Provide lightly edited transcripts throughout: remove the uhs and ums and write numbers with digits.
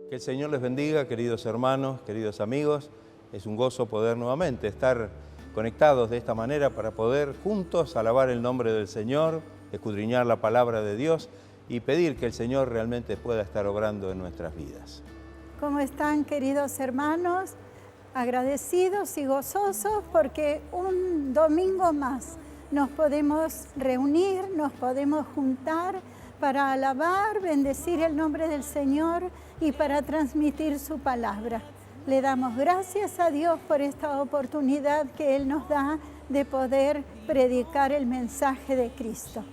Que el Señor les bendiga, queridos hermanos, queridos amigos. Es un gozo poder nuevamente estar conectados de esta manera para poder juntos alabar el nombre del Señor, escudriñar la palabra de Dios y pedir que el Señor realmente pueda estar obrando en nuestras vidas. ¿Cómo están, queridos hermanos? Agradecidos y gozosos porque un domingo más nos podemos reunir, nos podemos juntar para alabar, bendecir el nombre del Señor y para transmitir su palabra. Le damos gracias a Dios por esta oportunidad que Él nos da de poder predicar el mensaje de Cristo.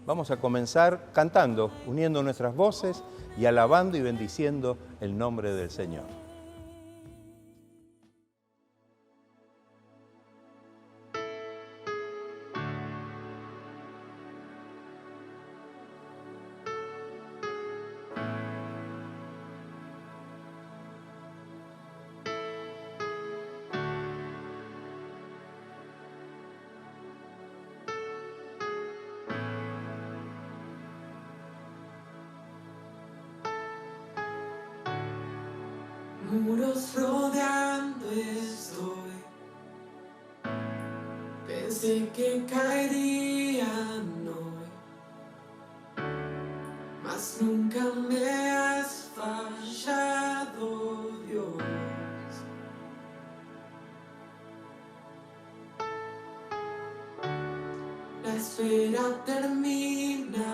Vamos a comenzar cantando, uniendo nuestras voces y alabando y bendiciendo el nombre del Señor. Muros rodeando estoy, pensé que caerían hoy, mas nunca me has fallado, Dios. La espera terminará.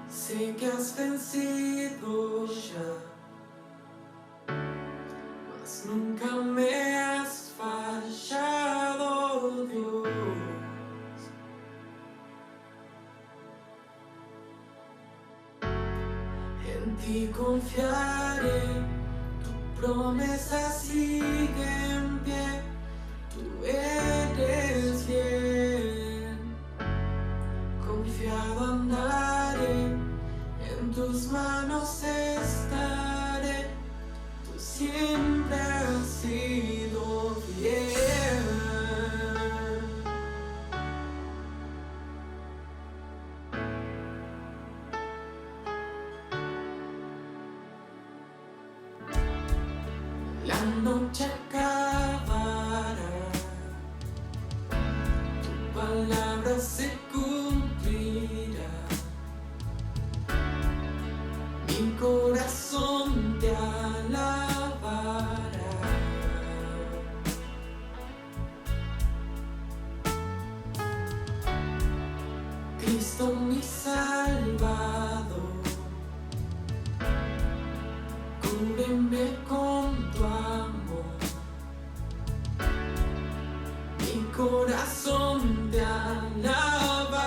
Sé que has vencido ya, mas nunca me has fallado, Dios. En ti confiaré, tu promesa sigue en pie, tú eres fiel, confiado andaré. En tus manos estaré, tú siempre has sido fiel. La noche acabará, tu palabra se cumplirá. Mi corazón te alabará. Cristo mi Salvador, cúbreme con tu amor. Mi corazón te alabará.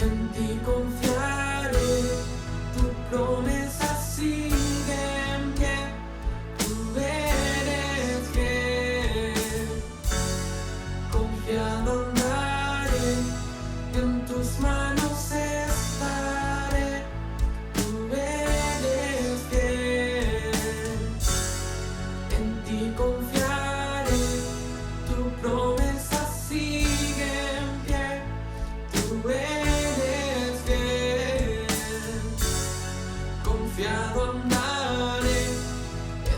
En ti confiaré, tu promesa sigue en pie, tú eres fiel, confiado andaré, en tus manos estaré, tú eres fiel, en ti confiaré, tu promesa sigue en pie, tú eres fiel, confiado andaré,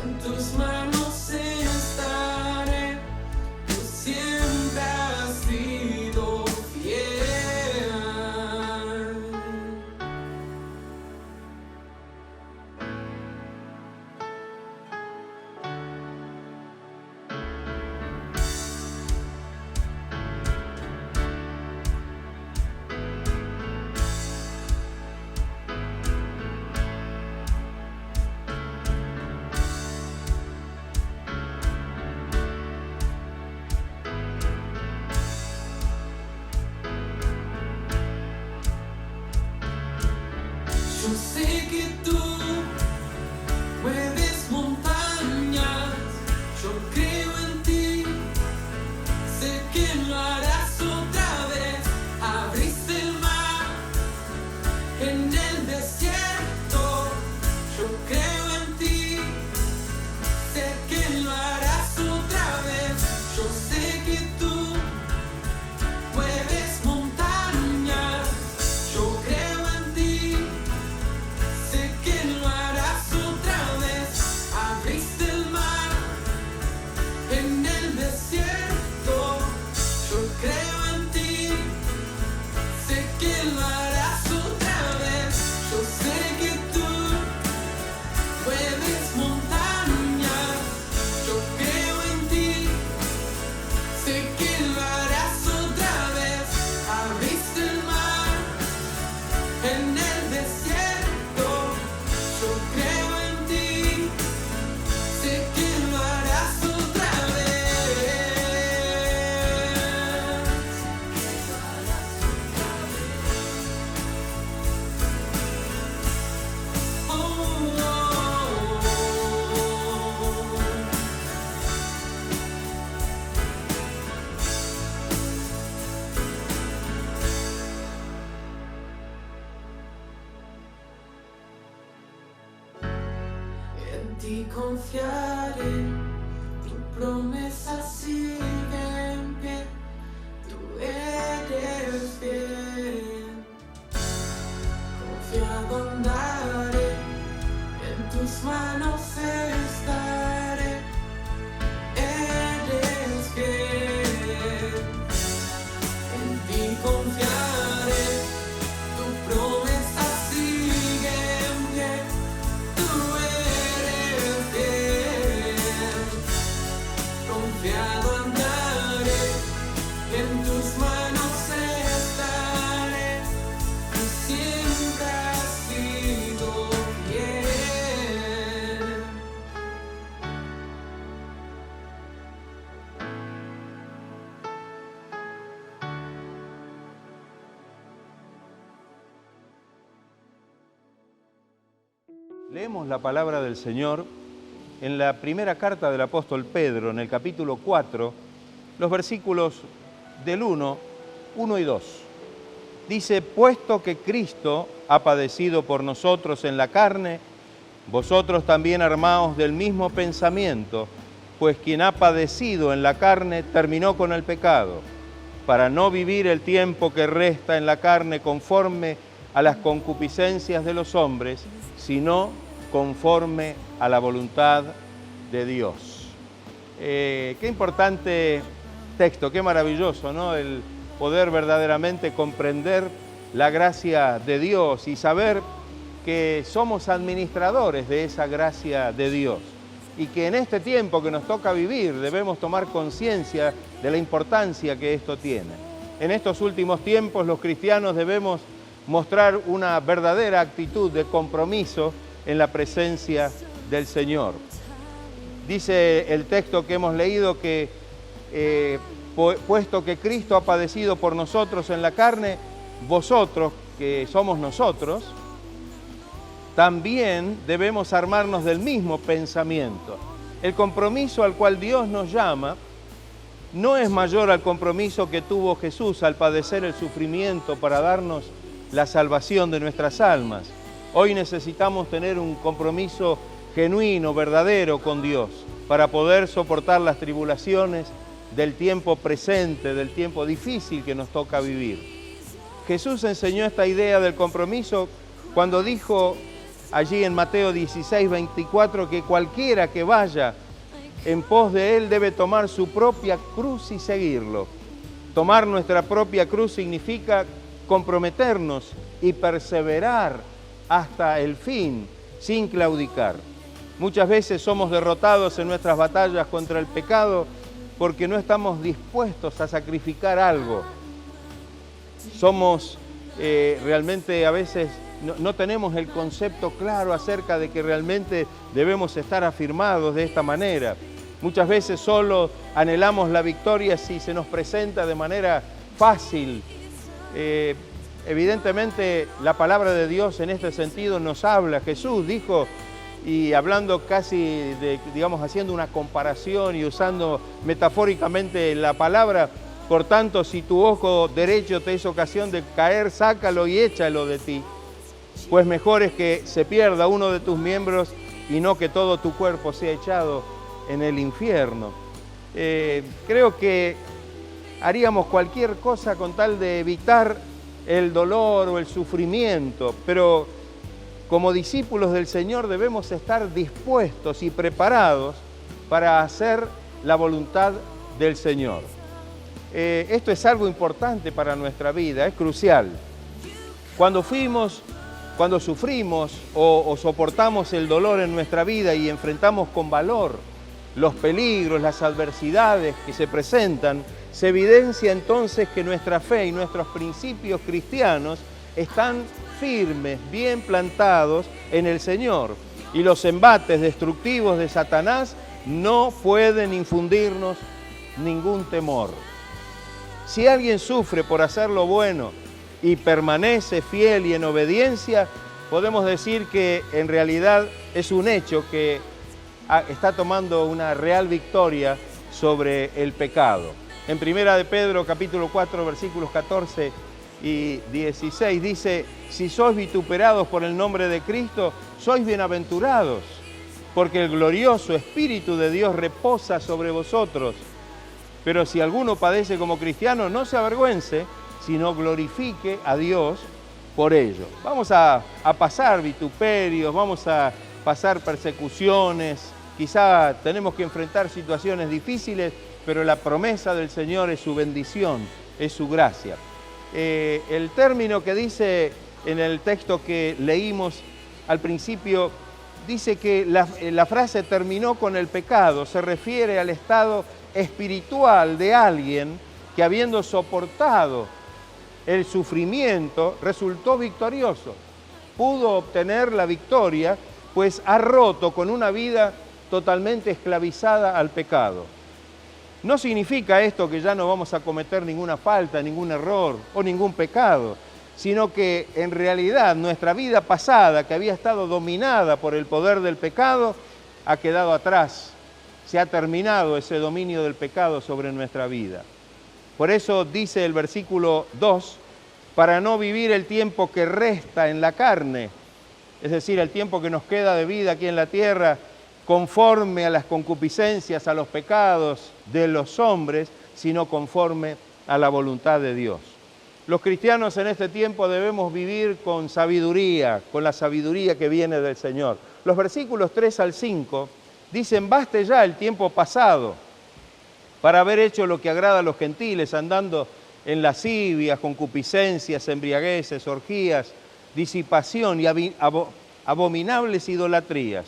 en tus manos estaré, tú siempre has sido fiel. Yo sé que tú mueves montañas, yo creo en ti, sé que lo harás otra vez. Abriste el mar en el desierto, yo creo en ti, sé que lo harás otra vez. Yo sé que tú ti confiaré, tu promesa sigue en pie, tú eres fiel. Confiado andaré, en tus manos estaré, eres fiel. En ti confiaré, tu promesa sigue en pie, tú eres fiel. Confiado andaré, en tus manos estaré, tú siempre has sido fiel. Leemos la palabra del Señor en la primera carta del apóstol Pedro, en el capítulo 4, los versículos del 1 y 2. Dice, puesto que Cristo ha padecido por nosotros en la carne, vosotros también armaos del mismo pensamiento, pues quien ha padecido en la carne terminó con el pecado, para no vivir el tiempo que resta en la carne conforme a las concupiscencias de los hombres, sino conforme a la voluntad de Dios. Qué importante texto, qué maravilloso, ¿no? El poder verdaderamente comprender la gracia de Dios y saber que somos administradores de esa gracia de Dios y que en este tiempo que nos toca vivir debemos tomar conciencia de la importancia que esto tiene. En estos últimos tiempos los cristianos debemos mostrar una verdadera actitud de compromiso en la presencia del Señor. Dice el texto que hemos leído que puesto que Cristo ha padecido por nosotros en la carne, vosotros, que somos nosotros, también debemos armarnos del mismo pensamiento. El compromiso al cual Dios nos llama no es mayor al compromiso que tuvo Jesús al padecer el sufrimiento para darnos la salvación de nuestras almas. Hoy necesitamos tener un compromiso genuino, verdadero con Dios, para poder soportar las tribulaciones del tiempo presente, del tiempo difícil que nos toca vivir. Jesús enseñó esta idea del compromiso cuando dijo allí en Mateo 16, 24, que cualquiera que vaya en pos de Él debe tomar su propia cruz y seguirlo. Tomar nuestra propia cruz significa comprometernos y perseverar hasta el fin, sin claudicar. Muchas veces somos derrotados en nuestras batallas contra el pecado porque no estamos dispuestos a sacrificar algo. Somos realmente a veces no tenemos el concepto claro acerca de que realmente debemos estar afirmados de esta manera. Muchas veces solo anhelamos la victoria si se nos presenta de manera fácil. Evidentemente la palabra de Dios en este sentido nos habla. Jesús dijo, y hablando casi de, digamos, haciendo una comparación y usando metafóricamente la palabra, por tanto, si tu ojo derecho te es ocasión de caer, sácalo y échalo de ti, pues mejor es que se pierda uno de tus miembros y no que todo tu cuerpo sea echado en el infierno. Creo que haríamos cualquier cosa con tal de evitar el dolor o el sufrimiento, pero como discípulos del Señor debemos estar dispuestos y preparados para hacer la voluntad del Señor. Esto es algo importante para nuestra vida, es crucial. Cuando sufrimos o soportamos el dolor en nuestra vida y enfrentamos con valor los peligros, las adversidades que se presentan, se evidencia entonces que nuestra fe y nuestros principios cristianos están firmes, bien plantados en el Señor. Y los embates destructivos de Satanás no pueden infundirnos ningún temor. Si alguien sufre por hacer lo bueno y permanece fiel y en obediencia, podemos decir que en realidad es un hecho que está tomando una real victoria sobre el pecado. En Primera de Pedro, capítulo 4, versículos 14 y 16, dice, si sois vituperados por el nombre de Cristo, sois bienaventurados, porque el glorioso Espíritu de Dios reposa sobre vosotros. Pero si alguno padece como cristiano, no se avergüence, sino glorifique a Dios por ello. Vamos a pasar vituperios, vamos a pasar persecuciones, quizá tenemos que enfrentar situaciones difíciles, pero la promesa del Señor es su bendición, es su gracia. El término que dice en el texto que leímos al principio, dice que la frase terminó con el pecado, se refiere al estado espiritual de alguien que habiendo soportado el sufrimiento resultó victorioso, pudo obtener la victoria, pues ha roto con una vida totalmente esclavizada al pecado. No significa esto que ya no vamos a cometer ninguna falta, ningún error o ningún pecado, sino que en realidad nuestra vida pasada, que había estado dominada por el poder del pecado, ha quedado atrás. Se ha terminado ese dominio del pecado sobre nuestra vida. Por eso dice el versículo 2, para no vivir el tiempo que resta en la carne, es decir, el tiempo que nos queda de vida aquí en la tierra, conforme a las concupiscencias, a los pecados de los hombres, sino conforme a la voluntad de Dios. Los cristianos en este tiempo debemos vivir con sabiduría, con la sabiduría que viene del Señor. Los versículos 3 al 5 dicen, baste ya el tiempo pasado para haber hecho lo que agrada a los gentiles, andando en lascivias, concupiscencias, embriagueces, orgías, disipación y abominables idolatrías.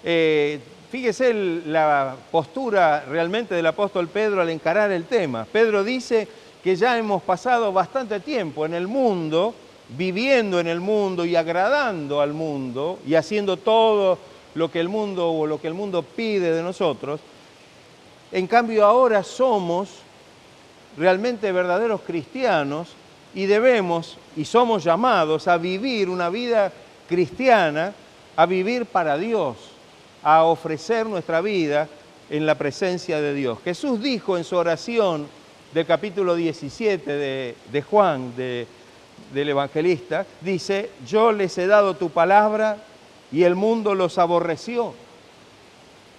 Fíjese la postura realmente del apóstol Pedro al encarar el tema. Pedro dice que ya hemos pasado bastante tiempo en el mundo, viviendo en el mundo y agradando al mundo y haciendo todo lo que el mundo pide de nosotros. En cambio ahora somos realmente verdaderos cristianos y debemos y somos llamados a vivir una vida cristiana, a vivir para Dios, a ofrecer nuestra vida en la presencia de Dios. Jesús dijo en su oración del capítulo 17 de Juan, del evangelista, dice, yo les he dado tu palabra y el mundo los aborreció,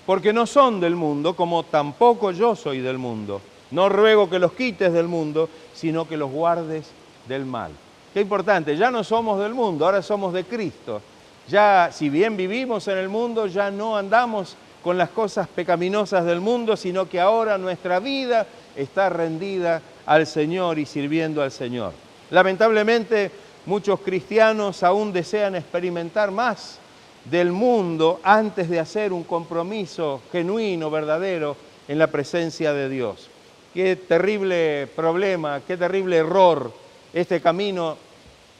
porque no son del mundo, como tampoco yo soy del mundo. No ruego que los quites del mundo, sino que los guardes del mal. Qué importante, ya no somos del mundo, ahora somos de Cristo. Ya, si bien vivimos en el mundo, ya no andamos con las cosas pecaminosas del mundo, sino que ahora nuestra vida está rendida al Señor y sirviendo al Señor. Lamentablemente, muchos cristianos aún desean experimentar más del mundo antes de hacer un compromiso genuino, verdadero, en la presencia de Dios. Qué terrible problema, qué terrible error. Este camino,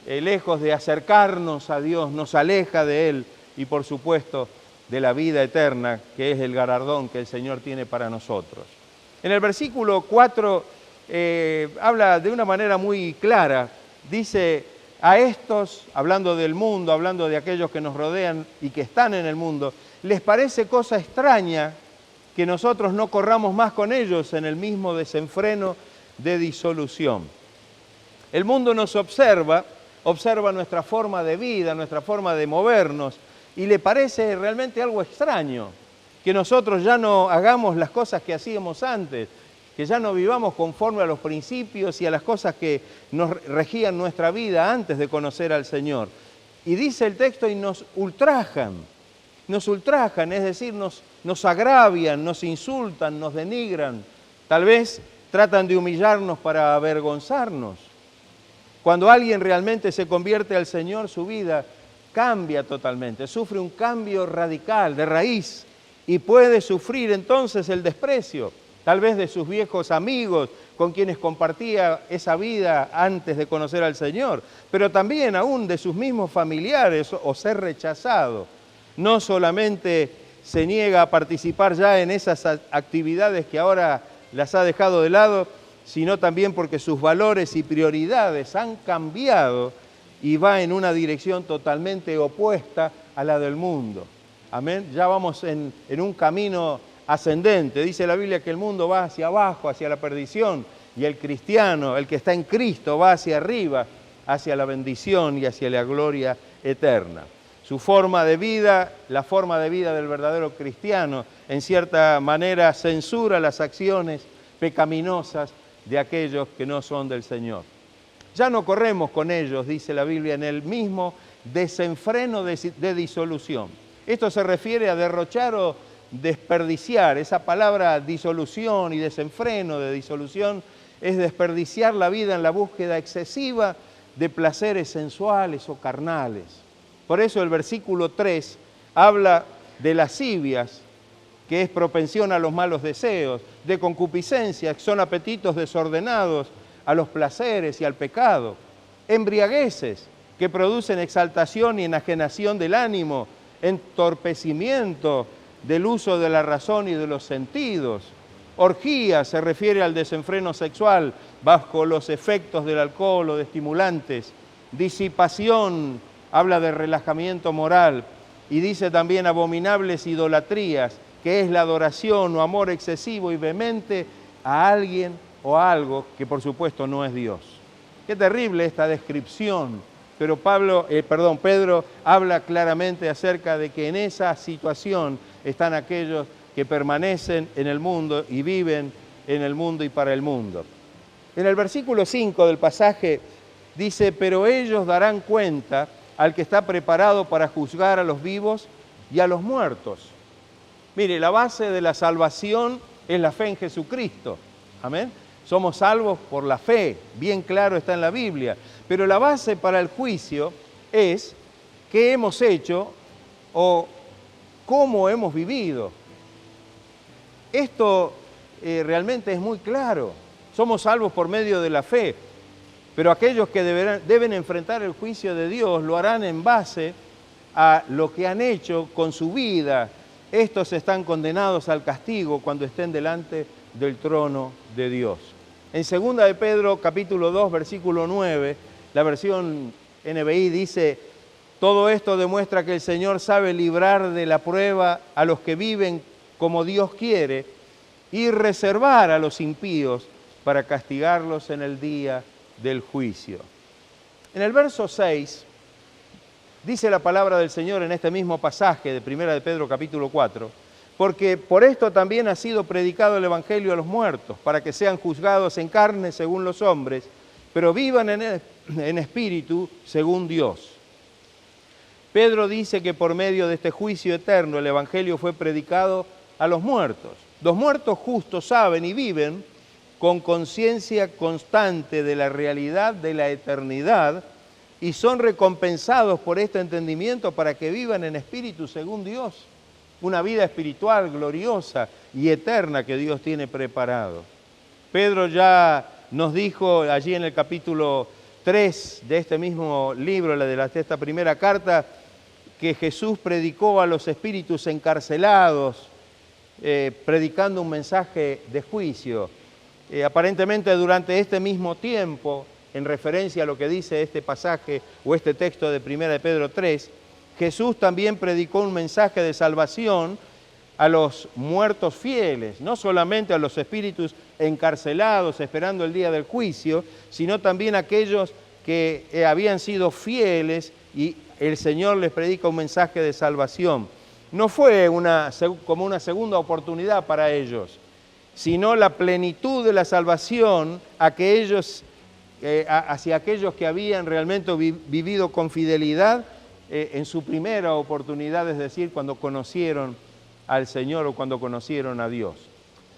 lejos de acercarnos a Dios, nos aleja de Él y, por supuesto, de la vida eterna, que es el galardón que el Señor tiene para nosotros. En el versículo 4 habla de una manera muy clara, dice, a estos, hablando del mundo, hablando de aquellos que nos rodean y que están en el mundo, les parece cosa extraña que nosotros no corramos más con ellos en el mismo desenfreno de disolución. El mundo nos observa nuestra forma de vida, nuestra forma de movernos, y le parece realmente algo extraño que nosotros ya no hagamos las cosas que hacíamos antes, que ya no vivamos conforme a los principios y a las cosas que nos regían nuestra vida antes de conocer al Señor. Y dice el texto, y nos ultrajan, es decir, nos agravian, nos insultan, nos denigran, tal vez tratan de humillarnos para avergonzarnos. Cuando alguien realmente se convierte al Señor, su vida cambia totalmente, sufre un cambio radical, de raíz, y puede sufrir entonces el desprecio, tal vez de sus viejos amigos con quienes compartía esa vida antes de conocer al Señor, pero también aún de sus mismos familiares o ser rechazado. No solamente se niega a participar ya en esas actividades que ahora las ha dejado de lado, sino también porque sus valores y prioridades han cambiado y va en una dirección totalmente opuesta a la del mundo. Amén. Ya vamos en un camino ascendente. Dice la Biblia que el mundo va hacia abajo, hacia la perdición, y el cristiano, el que está en Cristo, va hacia arriba, hacia la bendición y hacia la gloria eterna. su forma de vida, la forma de vida del verdadero cristiano, en cierta manera censura las acciones pecaminosas de aquellos que no son del Señor. Ya no corremos con ellos, dice la Biblia, en el mismo desenfreno de disolución. Esto se refiere a derrochar o desperdiciar. Esa palabra disolución y desenfreno de disolución es desperdiciar la vida en la búsqueda excesiva de placeres sensuales o carnales. Por eso el versículo 3 habla de lascivias, que es propensión a los malos deseos, de concupiscencia, que son apetitos desordenados a los placeres y al pecado, embriagueces, que producen exaltación y enajenación del ánimo, entorpecimiento del uso de la razón y de los sentidos. Orgía se refiere al desenfreno sexual bajo los efectos del alcohol o de estimulantes. Disipación habla de relajamiento moral y dice también abominables idolatrías, que es la adoración o amor excesivo y vehemente a alguien o a algo que por supuesto no es Dios. Qué terrible esta descripción, pero Pedro habla claramente acerca de que en esa situación están aquellos que permanecen en el mundo y viven en el mundo y para el mundo. En el versículo 5 del pasaje dice, pero ellos darán cuenta al que está preparado para juzgar a los vivos y a los muertos. Mire, la base de la salvación es la fe en Jesucristo. Amén. Somos salvos por la fe, bien claro está en la Biblia. Pero la base para el juicio es qué hemos hecho o cómo hemos vivido. Esto realmente es muy claro. Somos salvos por medio de la fe, pero aquellos que deben enfrentar el juicio de Dios lo harán en base a lo que han hecho con su vida. Estos están condenados al castigo cuando estén delante del trono de Dios. En 2 de Pedro, capítulo 2, versículo 9, la versión NBI dice, todo esto demuestra que el Señor sabe librar de la prueba a los que viven como Dios quiere y reservar a los impíos para castigarlos en el día del juicio. En el verso 6 dice la palabra del Señor en este mismo pasaje de 1 de Pedro capítulo 4, porque por esto también ha sido predicado el Evangelio a los muertos, para que sean juzgados en carne según los hombres, pero vivan en espíritu según Dios. Pedro dice que por medio de este juicio eterno el Evangelio fue predicado a los muertos. Los muertos justos saben y viven con conciencia constante de la realidad de la eternidad y son recompensados por este entendimiento para que vivan en espíritu según Dios. Una vida espiritual gloriosa y eterna que Dios tiene preparado. Pedro ya nos dijo allí en el capítulo 3 de este mismo libro, de esta primera carta, que Jesús predicó a los espíritus encarcelados, predicando un mensaje de juicio. Aparentemente durante este mismo tiempo, en referencia a lo que dice este pasaje o este texto de 1 de Pedro 3, Jesús también predicó un mensaje de salvación a los muertos fieles, no solamente a los espíritus encarcelados esperando el día del juicio, sino también a aquellos que habían sido fieles y el Señor les predica un mensaje de salvación. No fue como una segunda oportunidad para ellos, sino la plenitud de la salvación hacia aquellos que habían realmente vivido con fidelidad en su primera oportunidad, es decir, cuando conocieron al Señor o cuando conocieron a Dios.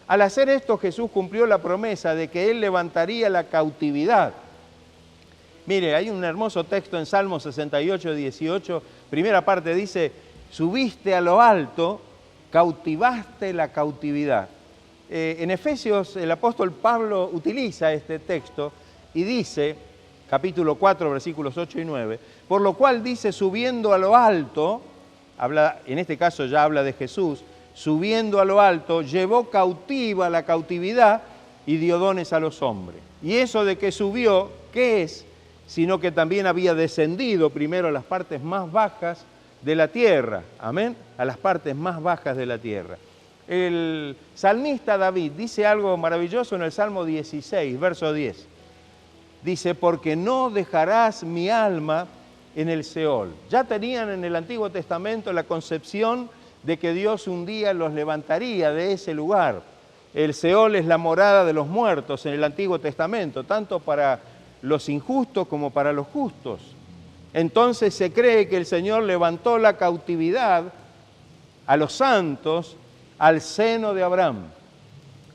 Al hacer esto, Jesús cumplió la promesa de que Él levantaría la cautividad. Mire, hay un hermoso texto en Salmo 68, 18, primera parte dice, subiste a lo alto, cautivaste la cautividad. En Efesios el apóstol Pablo utiliza este texto y dice, capítulo 4, versículos 8 y 9, por lo cual dice, subiendo a lo alto, en este caso ya habla de Jesús, subiendo a lo alto, llevó cautiva la cautividad y dio dones a los hombres. Y eso de que subió, ¿qué es? Sino que también había descendido primero a las partes más bajas de la tierra. Amén. A las partes más bajas de la tierra. El salmista David dice algo maravilloso en el Salmo 16, verso 10. Dice, porque no dejarás mi alma en el Seol. Ya tenían en el Antiguo Testamento la concepción de que Dios un día los levantaría de ese lugar. El Seol es la morada de los muertos en el Antiguo Testamento, tanto para los injustos como para los justos. Entonces se cree que el Señor levantó la cautividad a los santos al seno de Abraham.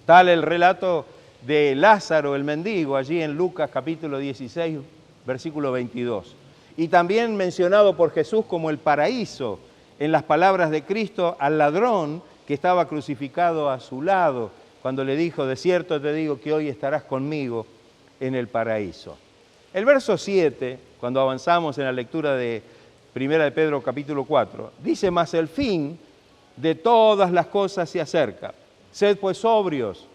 Tal el relato de Lázaro, el mendigo, allí en Lucas capítulo 16, versículo 22. Y también mencionado por Jesús como el paraíso, en las palabras de Cristo al ladrón que estaba crucificado a su lado, cuando le dijo, de cierto te digo que hoy estarás conmigo en el paraíso. El verso 7, cuando avanzamos en la lectura de 1 de Pedro capítulo 4, dice, mas el fin de todas las cosas se acerca. Sed pues sobrios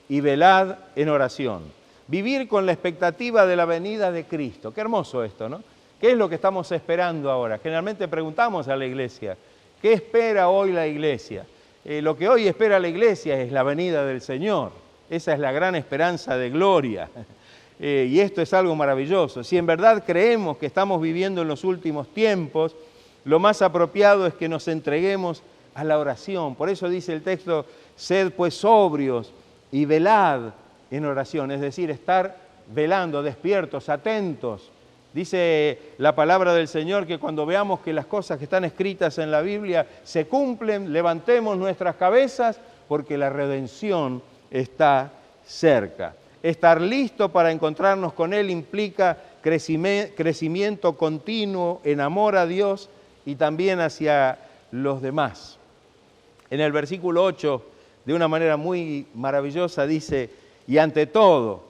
y velad en oración. Vivir con la expectativa de la venida de Cristo. Qué hermoso esto, ¿no? ¿Qué es lo que estamos esperando ahora? Generalmente preguntamos a la iglesia, ¿qué espera hoy la iglesia? Lo que hoy espera la iglesia es la venida del Señor. Esa es la gran esperanza de gloria. Y esto es algo maravilloso. Si en verdad creemos que estamos viviendo en los últimos tiempos, lo más apropiado es que nos entreguemos a la oración. Por eso dice el texto, sed pues sobrios y velad en oración. Es decir, estar velando, despiertos, atentos. Dice la palabra del Señor que cuando veamos que las cosas que están escritas en la Biblia se cumplen, levantemos nuestras cabezas porque la redención está cerca. Estar listo para encontrarnos con Él implica crecimiento continuo en amor a Dios y también hacia los demás. En el versículo 8, de una manera muy maravillosa, dice, y ante todo,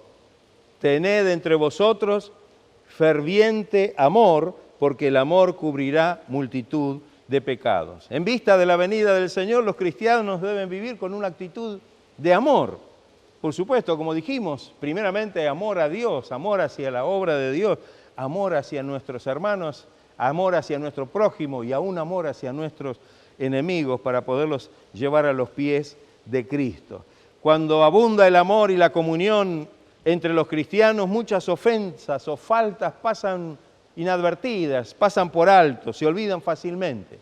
tened entre vosotros ferviente amor, porque el amor cubrirá multitud de pecados. En vista de la venida del Señor, los cristianos deben vivir con una actitud de amor. Por supuesto, como dijimos, primeramente amor a Dios, amor hacia la obra de Dios, amor hacia nuestros hermanos, amor hacia nuestro prójimo y aún amor hacia nuestros enemigos para poderlos llevar a los pies de Cristo. Cuando abunda el amor y la comunión entre los cristianos, muchas ofensas o faltas pasan inadvertidas, pasan por alto, se olvidan fácilmente.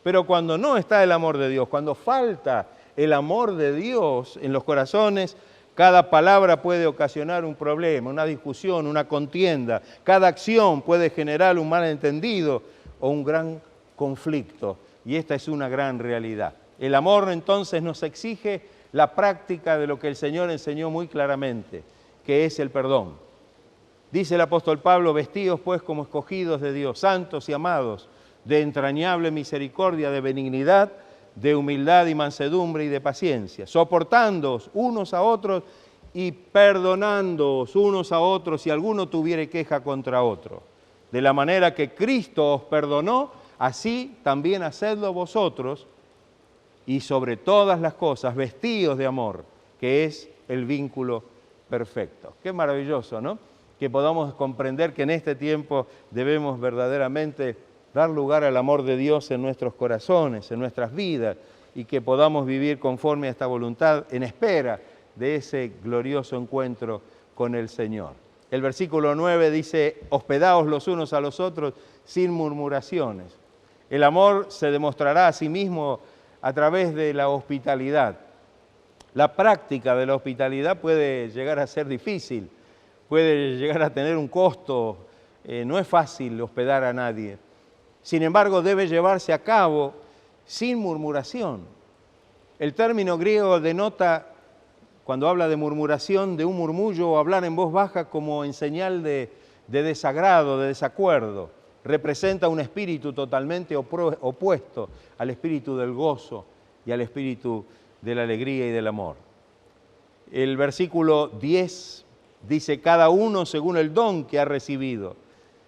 Pero cuando no está el amor de Dios, cuando falta el amor de Dios en los corazones, cada palabra puede ocasionar un problema, una discusión, una contienda. Cada acción puede generar un malentendido o un gran conflicto. Y esta es una gran realidad. El amor entonces nos exige la práctica de lo que el Señor enseñó muy claramente, que es el perdón. Dice el apóstol Pablo, vestíos pues como escogidos de Dios, santos y amados, de entrañable misericordia, de benignidad, de humildad y mansedumbre y de paciencia, soportándoos unos a otros y perdonándoos unos a otros si alguno tuviere queja contra otro. De la manera que Cristo os perdonó, así también hacedlo vosotros, y sobre todas las cosas vestíos de amor, que es el vínculo perfecto. Qué maravilloso, ¿no? Que podamos comprender que en este tiempo debemos verdaderamente dar lugar al amor de Dios en nuestros corazones, en nuestras vidas, y que podamos vivir conforme a esta voluntad en espera de ese glorioso encuentro con el Señor. El versículo 9 dice, hospedaos los unos a los otros sin murmuraciones. El amor se demostrará a sí mismo a través de la hospitalidad. La práctica de la hospitalidad puede llegar a ser difícil, puede llegar a tener un costo, no es fácil hospedar a nadie. Sin embargo, debe llevarse a cabo sin murmuración. El término griego denota, cuando habla de murmuración, de un murmullo o hablar en voz baja como en señal de desagrado, de desacuerdo. Representa un espíritu totalmente opuesto al espíritu del gozo y al espíritu de la alegría y del amor. El versículo 10 dice, cada uno según el don que ha recibido,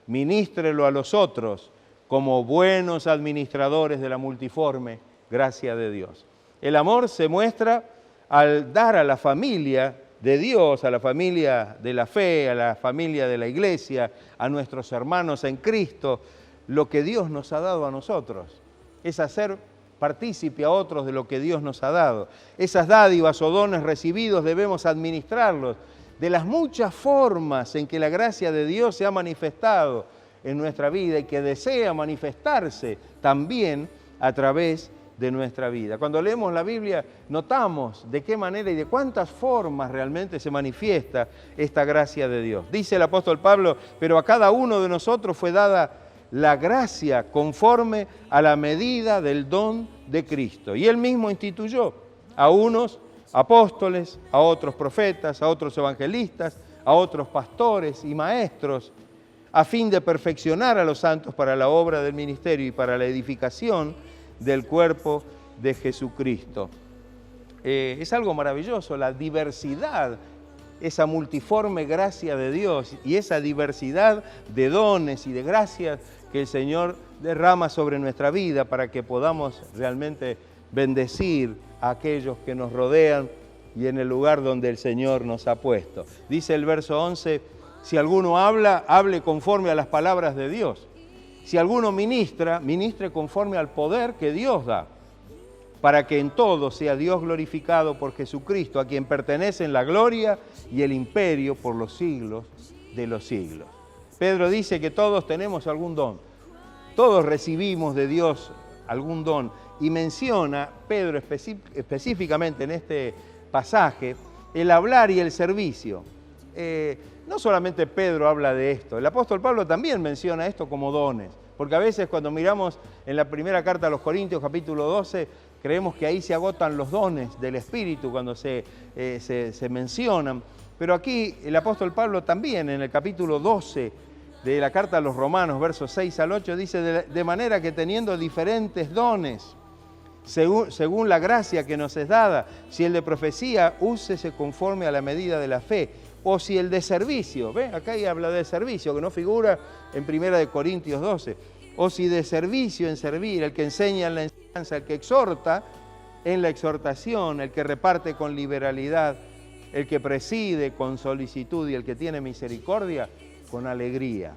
ministrelo a los otros como buenos administradores de la multiforme gracia de Dios. El amor se muestra al dar a la familia de Dios, a la familia de la fe, a la familia de la iglesia, a nuestros hermanos en Cristo, lo que Dios nos ha dado a nosotros. Es hacer partícipe a otros de lo que Dios nos ha dado. Esas dádivas o dones recibidos debemos administrarlos de las muchas formas en que la gracia de Dios se ha manifestado en nuestra vida y que desea manifestarse también a través de nuestra vida. Cuando leemos la Biblia notamos de qué manera y de cuántas formas realmente se manifiesta esta gracia de Dios. Dice el apóstol Pablo, pero a cada uno de nosotros fue dada la gracia conforme a la medida del don de Cristo. Y Él mismo instituyó a unos apóstoles, a otros profetas, a otros evangelistas, a otros pastores y maestros, a fin de perfeccionar a los santos para la obra del ministerio y para la edificación del cuerpo de Jesucristo. Es algo maravilloso, la diversidad, esa multiforme gracia de Dios y esa diversidad de dones y de gracias que el Señor derrama sobre nuestra vida para que podamos realmente bendecir a aquellos que nos rodean y en el lugar donde el Señor nos ha puesto. Dice el verso 11, si alguno habla, hable conforme a las palabras de Dios. Si alguno ministra, ministre conforme al poder que Dios da, para que en todo sea Dios glorificado por Jesucristo, a quien pertenecen la gloria y el imperio por los siglos de los siglos. Pedro dice que todos tenemos algún don, todos recibimos de Dios algún don, y menciona Pedro específicamente en este pasaje el hablar y el servicio. No solamente Pedro habla de esto, el apóstol Pablo también menciona esto como dones, porque a veces cuando miramos en la primera carta a los Corintios, capítulo 12, creemos que ahí se agotan los dones del Espíritu cuando se mencionan, pero aquí el apóstol Pablo también en el capítulo 12 de la carta a los Romanos, versos 6 al 8, dice, de manera que teniendo diferentes dones, según la gracia que nos es dada, si el de profecía, úsese conforme a la medida de la fe, o si el de servicio, ¿ve? Acá ahí habla de servicio, que no figura en 1 Corintios 12, o si de servicio en servir, el que enseña en la enseñanza, el que exhorta en la exhortación, el que reparte con liberalidad, el que preside con solicitud y el que tiene misericordia con alegría.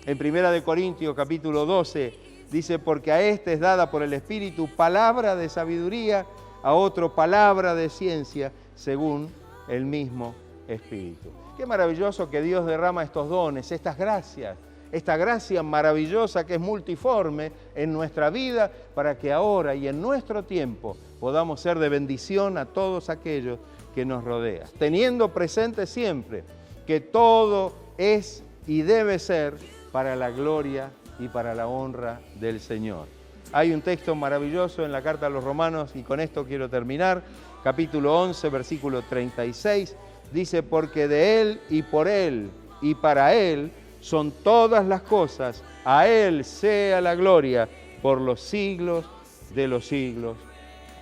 En 1 Corintios capítulo 12 dice, porque a este es dada por el Espíritu palabra de sabiduría, a otro palabra de ciencia, según el mismo Espíritu. Qué maravilloso que Dios derrama estos dones, estas gracias, esta gracia maravillosa que es multiforme en nuestra vida para que ahora y en nuestro tiempo podamos ser de bendición a todos aquellos que nos rodean, teniendo presente siempre que todo es y debe ser para la gloria y para la honra del Señor. Hay un texto maravilloso en la carta a los Romanos y con esto quiero terminar, capítulo 11, versículo 36, dice, porque de Él y por Él y para Él son todas las cosas, a Él sea la gloria por los siglos de los siglos.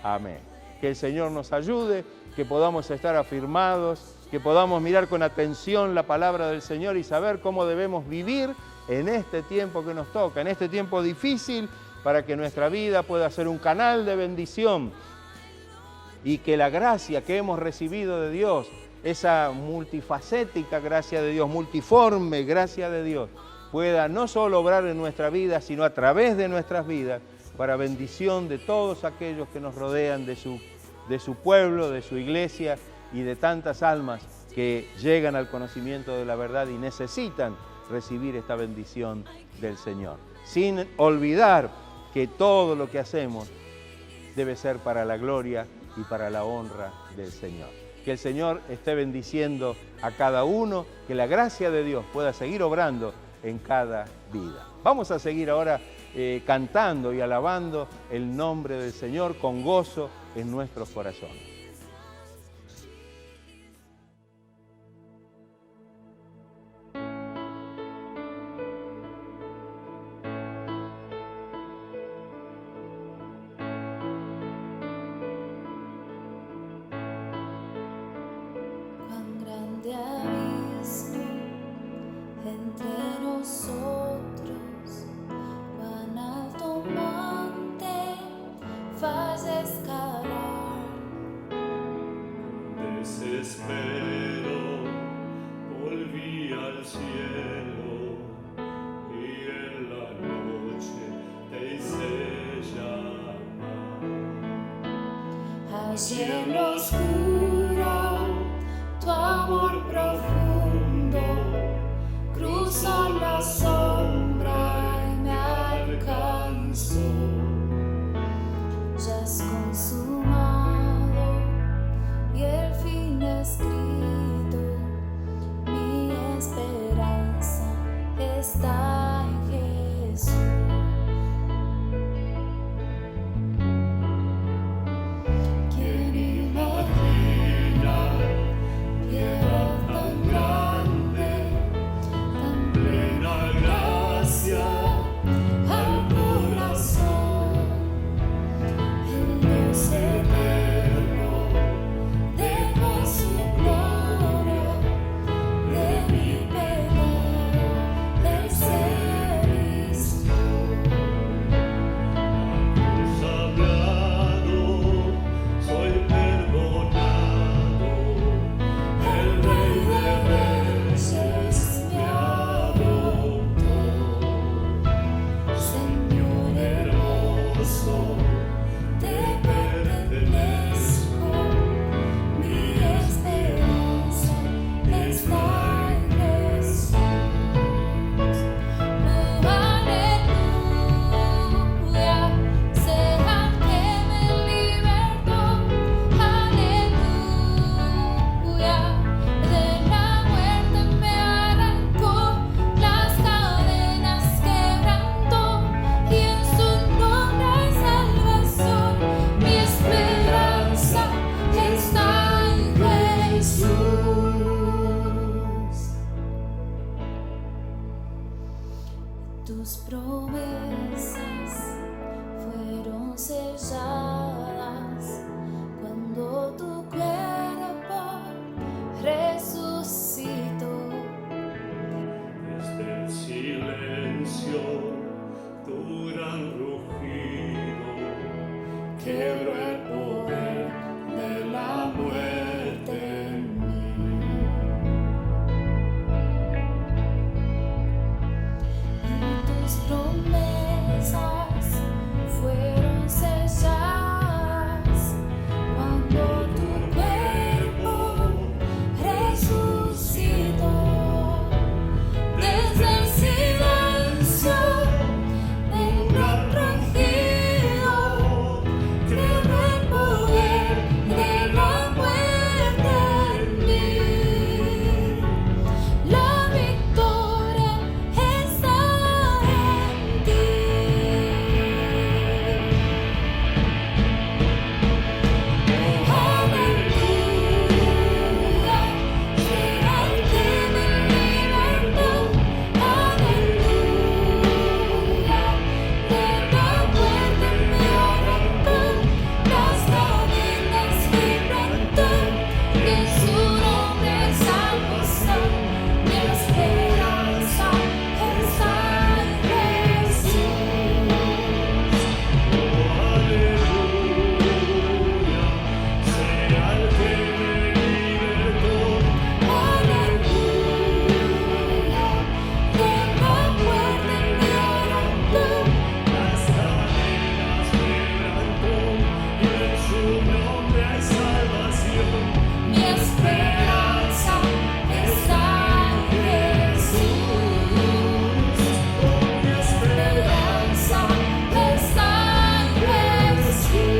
Amén. Que el Señor nos ayude, que podamos estar afirmados, que podamos mirar con atención la palabra del Señor y saber cómo debemos vivir en este tiempo que nos toca, en este tiempo difícil, para que nuestra vida pueda ser un canal de bendición y que la gracia que hemos recibido de Dios, esa multifacética gracia de Dios, multiforme gracia de Dios, pueda no solo obrar en nuestra vida, sino a través de nuestras vidas, para bendición de todos aquellos que nos rodean, de su pueblo, de su iglesia y de tantas almas que llegan al conocimiento de la verdad y necesitan recibir esta bendición del Señor. Sin olvidar que todo lo que hacemos debe ser para la gloria y para la honra del Señor. Que el Señor esté bendiciendo a cada uno, que la gracia de Dios pueda seguir obrando en cada vida. Vamos a seguir ahora cantando y alabando el nombre del Señor con gozo en nuestros corazones. Cielo oscuro, tu amor profundo cruza la sombra tus promesas fueron selladas cuando tu cuerpo resucitó. Desde el silencio, tu gran rugido quebró el poder de la muerte en mí. Y tus promesas fueron selladas cuando tu cuerpo resucitó. Desde el silencio del gran rugido quebró el poder de la muerte en mí. La victoria está en ti. Aleluya, gigante me libertó. Aleluya, de la muerte me arrancó, las cadenas quebrantó, y en su nombre salvación, mi esperanza está en Jesús. Aleluya, sea el que me libertó. Aleluya, de la muerte me arrancó, Las cadenas quebrantó y en su nombre hay salvación. mi esperanza está en Jesús. Mi esperanza está en Jesús.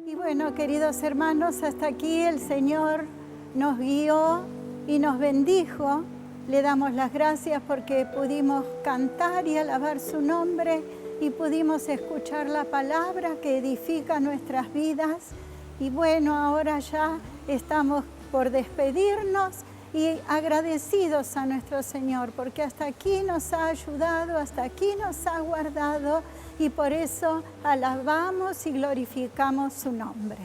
Y bueno, queridos hermanos, hasta aquí el Señor nos guió y nos bendijo. Le damos las gracias porque pudimos cantar y alabar su nombre y pudimos escuchar la palabra que edifica nuestras vidas. Y bueno, ahora ya estamos por despedirnos y agradecidos a nuestro Señor porque hasta aquí nos ha ayudado, hasta aquí nos ha guardado y por eso alabamos y glorificamos su nombre.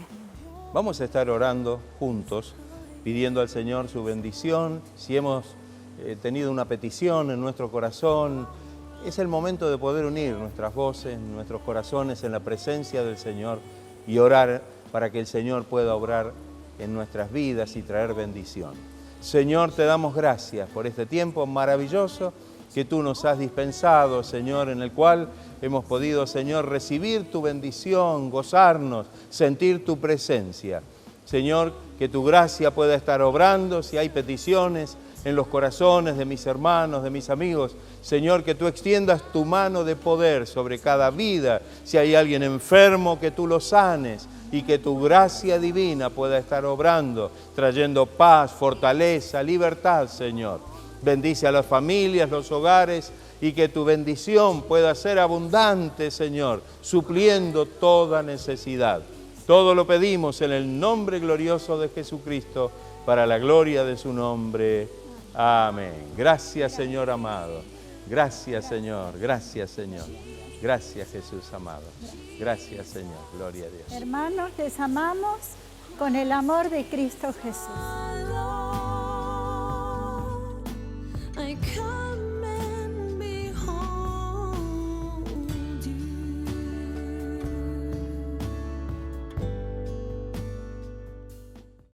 Vamos a estar orando juntos, pidiendo al Señor su bendición. Si hemos tenido una petición en nuestro corazón, es el momento de poder unir nuestras voces, nuestros corazones en la presencia del Señor y orar para que el Señor pueda obrar en nuestras vidas y traer bendición. Señor, te damos gracias por este tiempo maravilloso que tú nos has dispensado, Señor, en el cual hemos podido, Señor, recibir tu bendición, gozarnos, sentir tu presencia. Señor, que tu gracia pueda estar obrando, si hay peticiones en los corazones de mis hermanos, de mis amigos. Señor, que tú extiendas tu mano de poder sobre cada vida. Si hay alguien enfermo, que tú lo sanes y que tu gracia divina pueda estar obrando, trayendo paz, fortaleza, libertad, Señor. Bendice a las familias, los hogares y que tu bendición pueda ser abundante, Señor, supliendo toda necesidad. Todo lo pedimos en el nombre glorioso de Jesucristo, para la gloria de su nombre. Amén. Gracias, Señor amado. Gracias, Señor. Gracias, Señor. Gracias, Jesús amado. Gracias, Señor. Gloria a Dios. Hermanos, les amamos con el amor de Cristo Jesús. I come